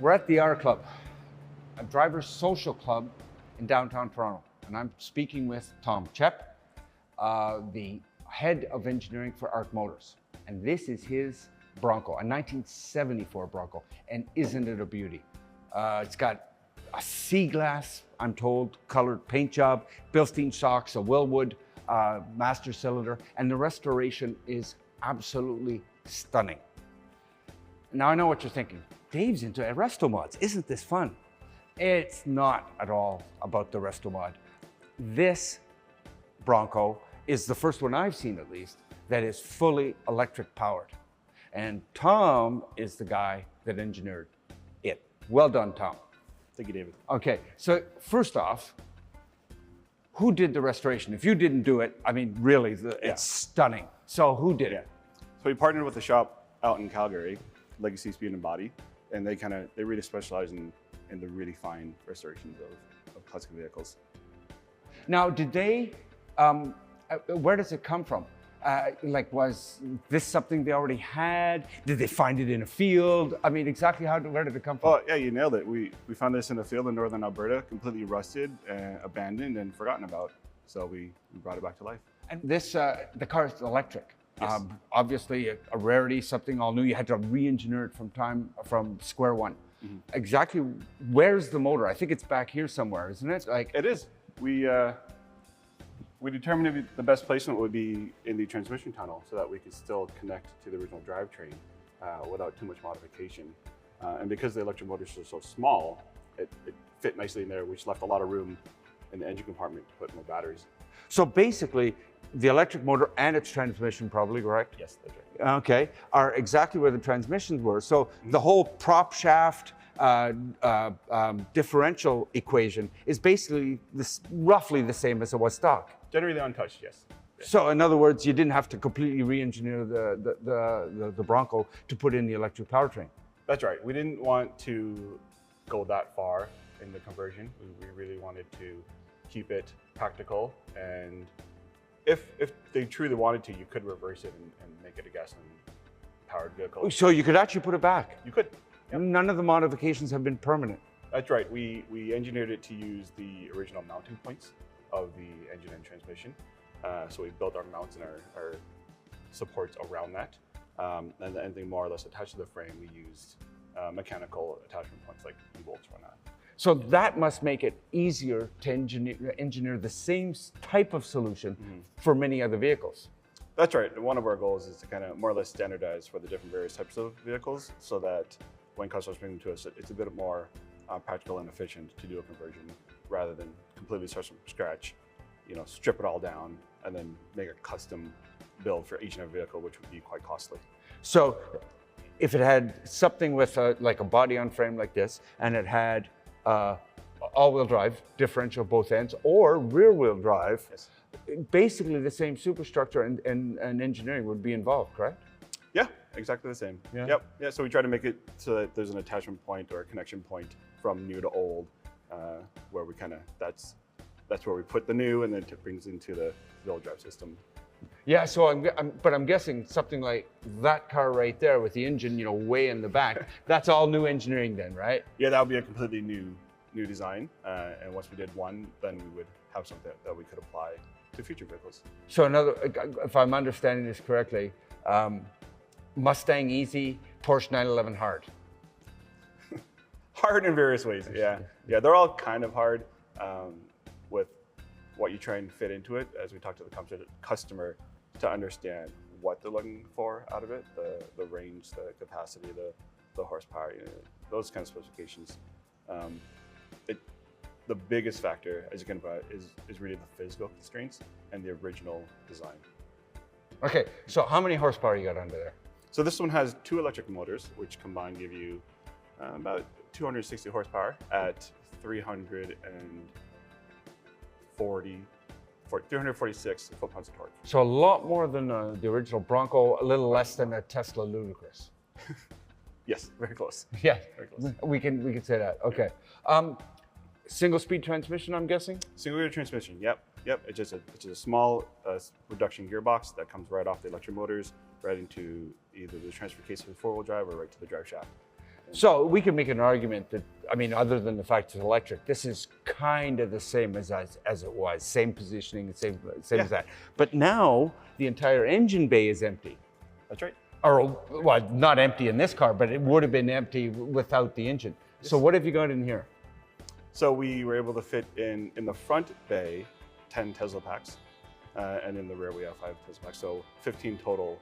We're at the R Club, a driver's social club in downtown Toronto. And I'm speaking with Tom Chepp, the head of engineering for ARC Motors. And this is his Bronco, a 1974 Bronco. And isn't it a beauty? It's got a Seaglass, I'm told, colored paint job, Bilstein shocks, a Willwood master cylinder, and the restoration is absolutely stunning. Now I know what you're thinking. Dave's into resto mods. Isn't this fun? It's not at all about the resto mod. This Bronco is the first one I've seen, at least, that is fully electric powered. And Tom is the guy that engineered it. Well done, Tom. Thank you, David. Okay, so first off, who did the restoration? If you didn't do it, I mean, really, it's stunning. So who did it? So we partnered with a shop out in Calgary, Legacy Speed and Body, and they really specialize in the really fine restorations of classic vehicles. Now, did they, where does it come from? Was this something they already had? Did they find it in a field? I mean, exactly where did it come from? Oh, yeah, you nailed it. We found this in a field in northern Alberta, completely rusted, abandoned, and forgotten about. So we brought it back to life. And this, the car is electric. Yes. Obviously a rarity, something all new. You had to re-engineer it from square one. Mm-hmm. Exactly, where's the motor? I think it's back here somewhere, isn't it? It is. We determined the best placement would be in the transmission tunnel so that we could still connect to the original drivetrain without too much modification. And because the electric motors are so small, it fit nicely in there, which left a lot of room in the engine compartment to put more batteries. So basically, the electric motor and its transmission, probably, correct? Yes, that's right. Okay, are exactly where the transmissions were. So the whole prop shaft differential equation is basically roughly the same as it was stock. Generally untouched, yes. So in other words, you didn't have to completely re-engineer the Bronco to put in the electric powertrain. That's right. We didn't want to go that far in the conversion. We really wanted to keep it practical, and if they truly wanted to, you could reverse it and make it a gasoline-powered vehicle. So you could actually put it back? You could. Yep. None of the modifications have been permanent? That's right. We engineered it to use the original mounting points of the engine and transmission. So we built our mounts and our supports around that. And anything more or less attached to the frame, we used mechanical attachment points like bolts or whatnot. So that must make it easier to engineer the same type of solution for many other vehicles. That's right. One of our goals is to kind of more or less standardize for the different various types of vehicles so that when customers bring them to us, it's a bit more practical and efficient to do a conversion rather than completely start from scratch, strip it all down and then make a custom build for each and every vehicle, which would be quite costly. So if it had something with like a body on frame like this, and it had all-wheel drive, differential both ends, or rear-wheel drive, yes, basically the same superstructure and engineering would be involved, correct? Yeah, exactly the same. Yeah. Yep. Yeah. So we try to make it so that there's an attachment point or a connection point from new to old, where we that's where we put the new, and then it brings into the old drive system. Yeah. So I'm guessing something like that car right there with the engine, way in the back. That's all new engineering then, right? Yeah, that would be a completely new design. And once we did one, then we would have something that we could apply to future vehicles. So if I'm understanding this correctly, Mustang easy, Porsche 911 hard. Hard in various ways, yeah. Yeah, they're all kind of hard with what you try and fit into it as we talk to the customer to understand what they're looking for out of it, the range, the capacity, the horsepower, those kind of specifications. The biggest factor, as you can put, is really the physical constraints and the original design. Okay, so how many horsepower you got under there? So this one has 2 electric motors, which combined give you about 260 horsepower at 346 foot-pounds of torque. So a lot more than the original Bronco, a little less than a Tesla Ludicrous. Yes, very close. Yeah, very close. We can say that. Okay. Single-speed transmission, I'm guessing? Single-speed transmission. Yep. It's just a small reduction gearbox that comes right off the electric motors, right into either the transfer case for the 4-wheel drive or right to the drive shaft. So we can make an argument that, I mean, other than the fact it's electric, this is kind of the same as it was, same positioning, same as that. But now the entire engine bay is empty. That's right. Or, well, not empty in this car, but it would have been empty without the engine. Yes. So what have you got in here? So we were able to fit in the front bay 10 Tesla packs, and in the rear we have 5 Tesla packs, so 15 total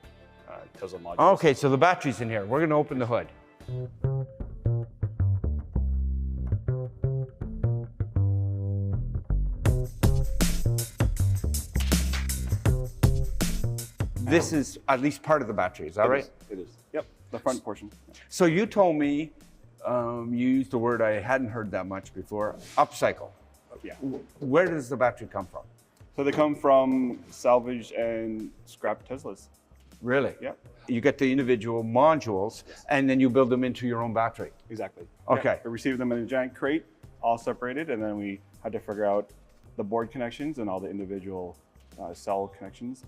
Tesla modules. Okay, so the battery's in here. We're going to open the hood. This is at least part of the battery, is that right? It is. Yep, the front portion. So you told me, you used a word I hadn't heard that much before, upcycle. Yeah. Where does the battery come from? So they come from salvaged and scrapped Teslas. Really? Yeah. You get the individual modules, and then you build them into your own battery. Exactly. Okay. Yeah. We received them in a giant crate, all separated, and then we had to figure out the board connections and all the individual cell connections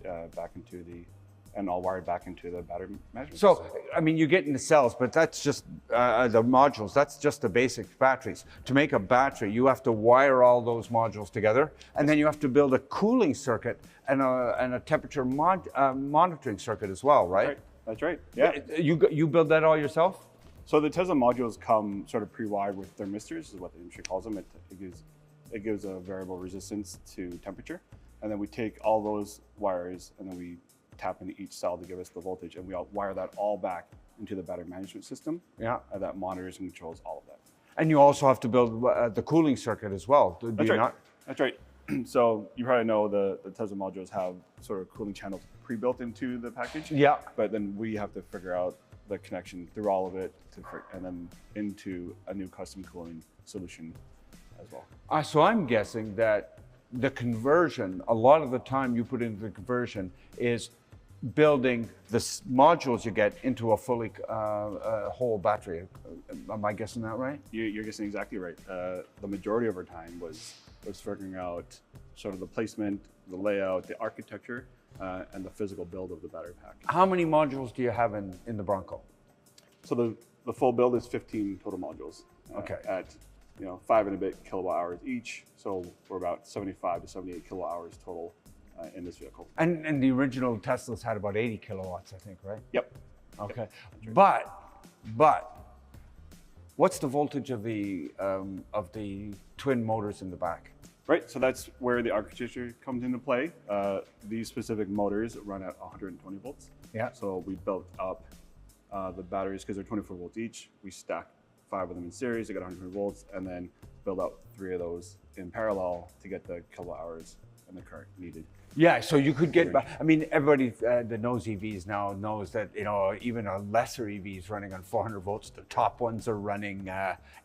and all wired back into the battery management So, system. I mean, you get into cells, but that's just the modules. That's just the basic batteries. To make a battery, you have to wire all those modules together, and then you have to build a cooling circuit and a temperature monitoring circuit as well, right? That's right. Yeah. You build that all yourself? So the Tesla modules come sort of pre-wired with thermistors, is what the industry calls them. It gives a variable resistance to temperature, and then we take all those wires and then we tap into each cell to give us the voltage, and we all wire that all back into the battery management system. Yeah. That monitors and controls all of that. And you also have to build the cooling circuit as well, do That's you right. not? That's right. So you probably know the Tesla modules have sort of cooling channels pre-built into the package. Yeah. But then we have to figure out the connection through all of it and then into a new custom cooling solution as well. So I'm guessing that the conversion, a lot of the time you put into the conversion is building the modules you get into a fully whole battery. Am I guessing that right? You're guessing exactly right. The majority of our time was figuring out sort of the placement, the layout, the architecture, and the physical build of the battery pack. How many modules do you have in the Bronco? So the full build is 15 total modules. Okay. At 5 and a bit kilowatt hours each. So we're about 75 to 78 kilowatt hours total in this vehicle. And the original Teslas had about 80 kilowatts, I think, right? Yep. Okay. But what's the voltage of the twin motors in the back? Right. So that's where the architecture comes into play. These specific motors run at 120 volts. Yeah. So we built up the batteries because they're 24 volts each. We stacked 5 of them in series. They got 120 volts, and then build out 3 of those in parallel to get the kilowatt hours and the current needed. Yeah, so you could get, I mean, everybody that knows EVs now knows that, even a lesser EV is running on 400 volts. The top ones are running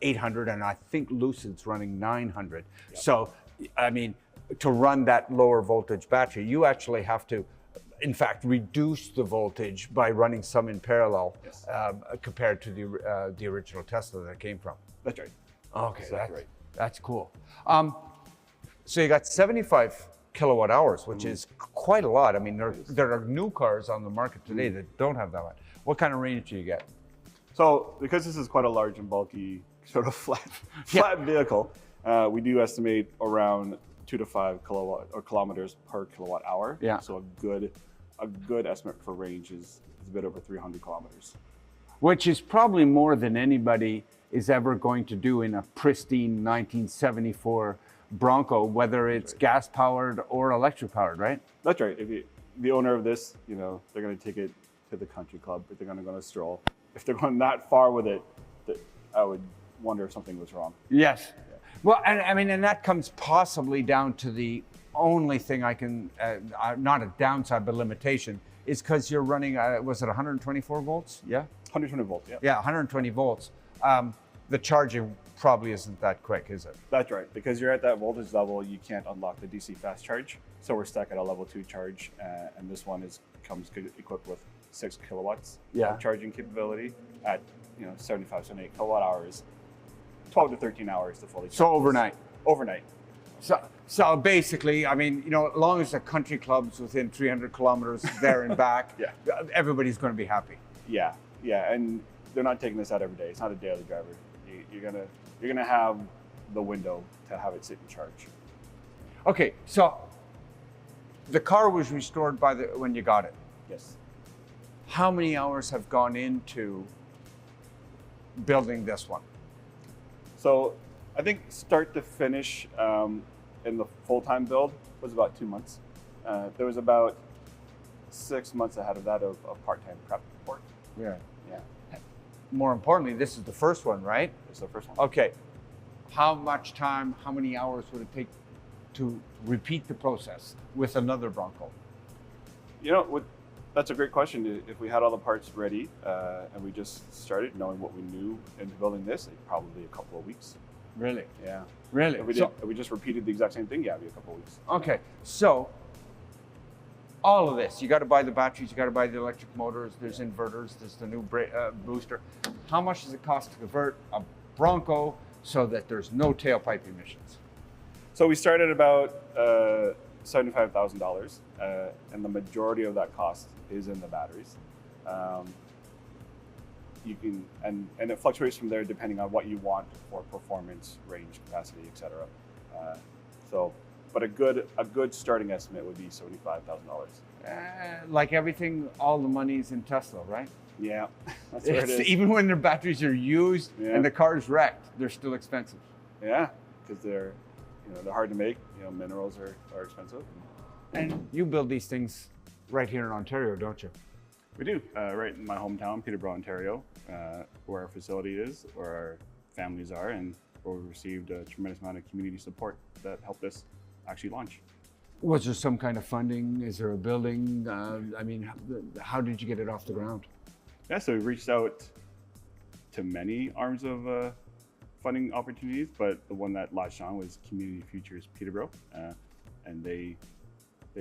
800, and I think Lucid's running 900. Yep. So, I mean, to run that lower voltage battery, you actually have to, in fact, reduce the voltage by running some in parallel. Yes. Compared to the original Tesla that it came from. That's right. Okay, Exactly right. That's cool. So you got 75 kilowatt hours, which is quite a lot. I mean, there are new cars on the market today that don't have that much. What kind of range do you get? So because this is quite a large and bulky sort of flat vehicle, we do estimate around 2 to 5 kilometers per kilowatt hour. Yeah. So a good estimate for range is a bit over 300 kilometers. Which is probably more than anybody is ever going to do in a pristine 1974 Bronco, whether it's gas powered or electric powered, right? That's right. If the owner of this, they're going to take it to the country club. If they're going to go on a stroll, if they're going that far with it, I would wonder if something was wrong. Yes. Yeah. Well, and that comes possibly down to the only thing I can, not a downside, but limitation, is because you're running, was it 124 volts? Yeah? 120 volts, yeah. Yeah, 120 volts. The charging probably isn't that quick, is it? That's right. Because you're at that voltage level, you can't unlock the DC fast charge. So we're stuck at a level 2 charge, and this one comes equipped with 6 kilowatts of charging capability at 75, 78 kilowatt hours, 12 to 13 hours to fully charge. So overnight? Overnight. So basically, I mean, as long as the country club's within 300 kilometers there and back, everybody's going to be happy. Yeah, and they're not taking this out every day. It's not a daily driver. You're gonna have the window to have it sit in charge. Okay, so the car was restored when you got it. Yes. How many hours have gone into building this one? So I think start to finish in the full-time build was about 2 months. There was about 6 months ahead of that of part-time prep work. Yeah. Yeah. More importantly, this is the first one, right? It's the first one. Okay. How much time, how many hours would it take to repeat the process with another Bronco? You know, that's a great question. If we had all the parts ready and we just started knowing what we knew into building this, probably a couple of weeks. Really? Yeah. Really? If we just repeated the exact same thing, yeah, it'd be a couple of weeks. Okay, so all of this, you got to buy the batteries, you got to buy the electric motors, there's inverters, there's the new booster. How much does it cost to convert a Bronco so that there's no tailpipe emissions? So we started about $75,000, and the majority of that cost is in the batteries. You can, and it fluctuates from there depending on what you want for performance, range, capacity, etc. But a good starting estimate would be $75,000. Like everything, all the money's in Tesla, right? Yeah, that's where it is. Even when their batteries are used and the car is wrecked, they're still expensive. Yeah, because they're hard to make. Minerals are expensive. And you build these things right here in Ontario, don't you? We do, right in my hometown, Peterborough, Ontario, where our facility is, where our families are, and where we received a tremendous amount of community support that helped us actually launch. Was there some kind of funding? Is there a building? I mean, how did you get it off the ground? Yeah, so we reached out to many arms of funding opportunities, but the one that latched on was Community Futures Peterborough, and they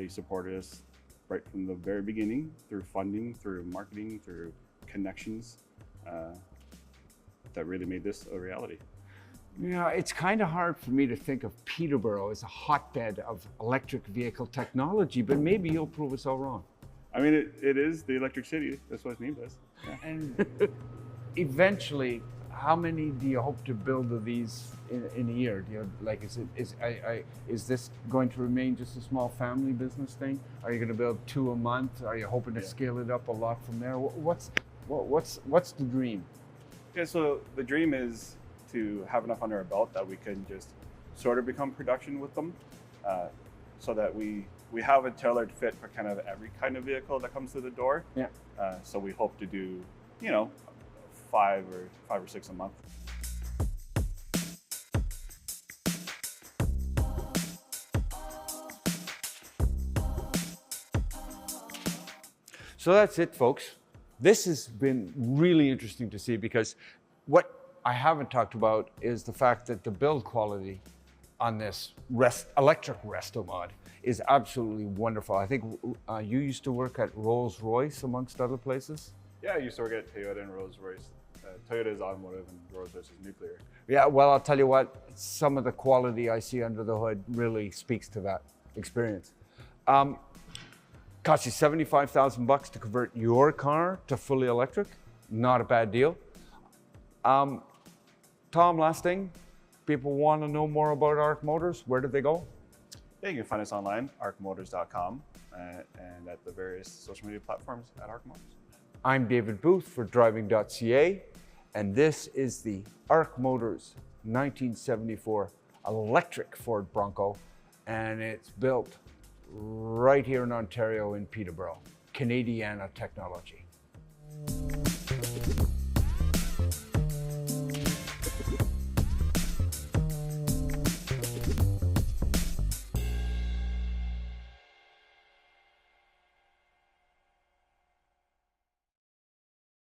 supported us right from the very beginning through funding, through marketing, through connections that really made this a reality. Yeah, it's kind of hard for me to think of Peterborough as a hotbed of electric vehicle technology, but maybe you'll prove us all wrong. I mean, it is the electric city. That's what it's named as. Yeah. And eventually, how many do you hope to build of these in a year? Do you like, is this going to remain just a small family business thing? Are you going to build 2 a month? Are you hoping to scale it up a lot from there? What's the dream? Yeah, so the dream is to have enough under our belt that we can just sort of become production with them, so that we have a tailored fit for kind of every kind of vehicle that comes through the door. Yeah. So we hope to do, 5 or 6 a month. So that's it, folks. This has been really interesting to see, because what I haven't talked about is the fact that the build quality on this electric resto mod is absolutely wonderful. I think you used to work at Rolls-Royce amongst other places. Yeah, I used to work at Toyota and Rolls-Royce. Toyota is automotive and Rolls-Royce is nuclear. Yeah, well, I'll tell you what, some of the quality I see under the hood really speaks to that experience. Cost you $75,000 to convert your car to fully electric. Not a bad deal. Tom, last thing, people want to know more about ARC Motors, where do they go? Yeah, you can find us online, arcmotors.com, and at the various social media platforms at ARC Motors. I'm David Booth for Driving.ca, and this is the ARC Motors 1974 electric Ford Bronco, and it's built right here in Ontario in Peterborough. Canadiana technology.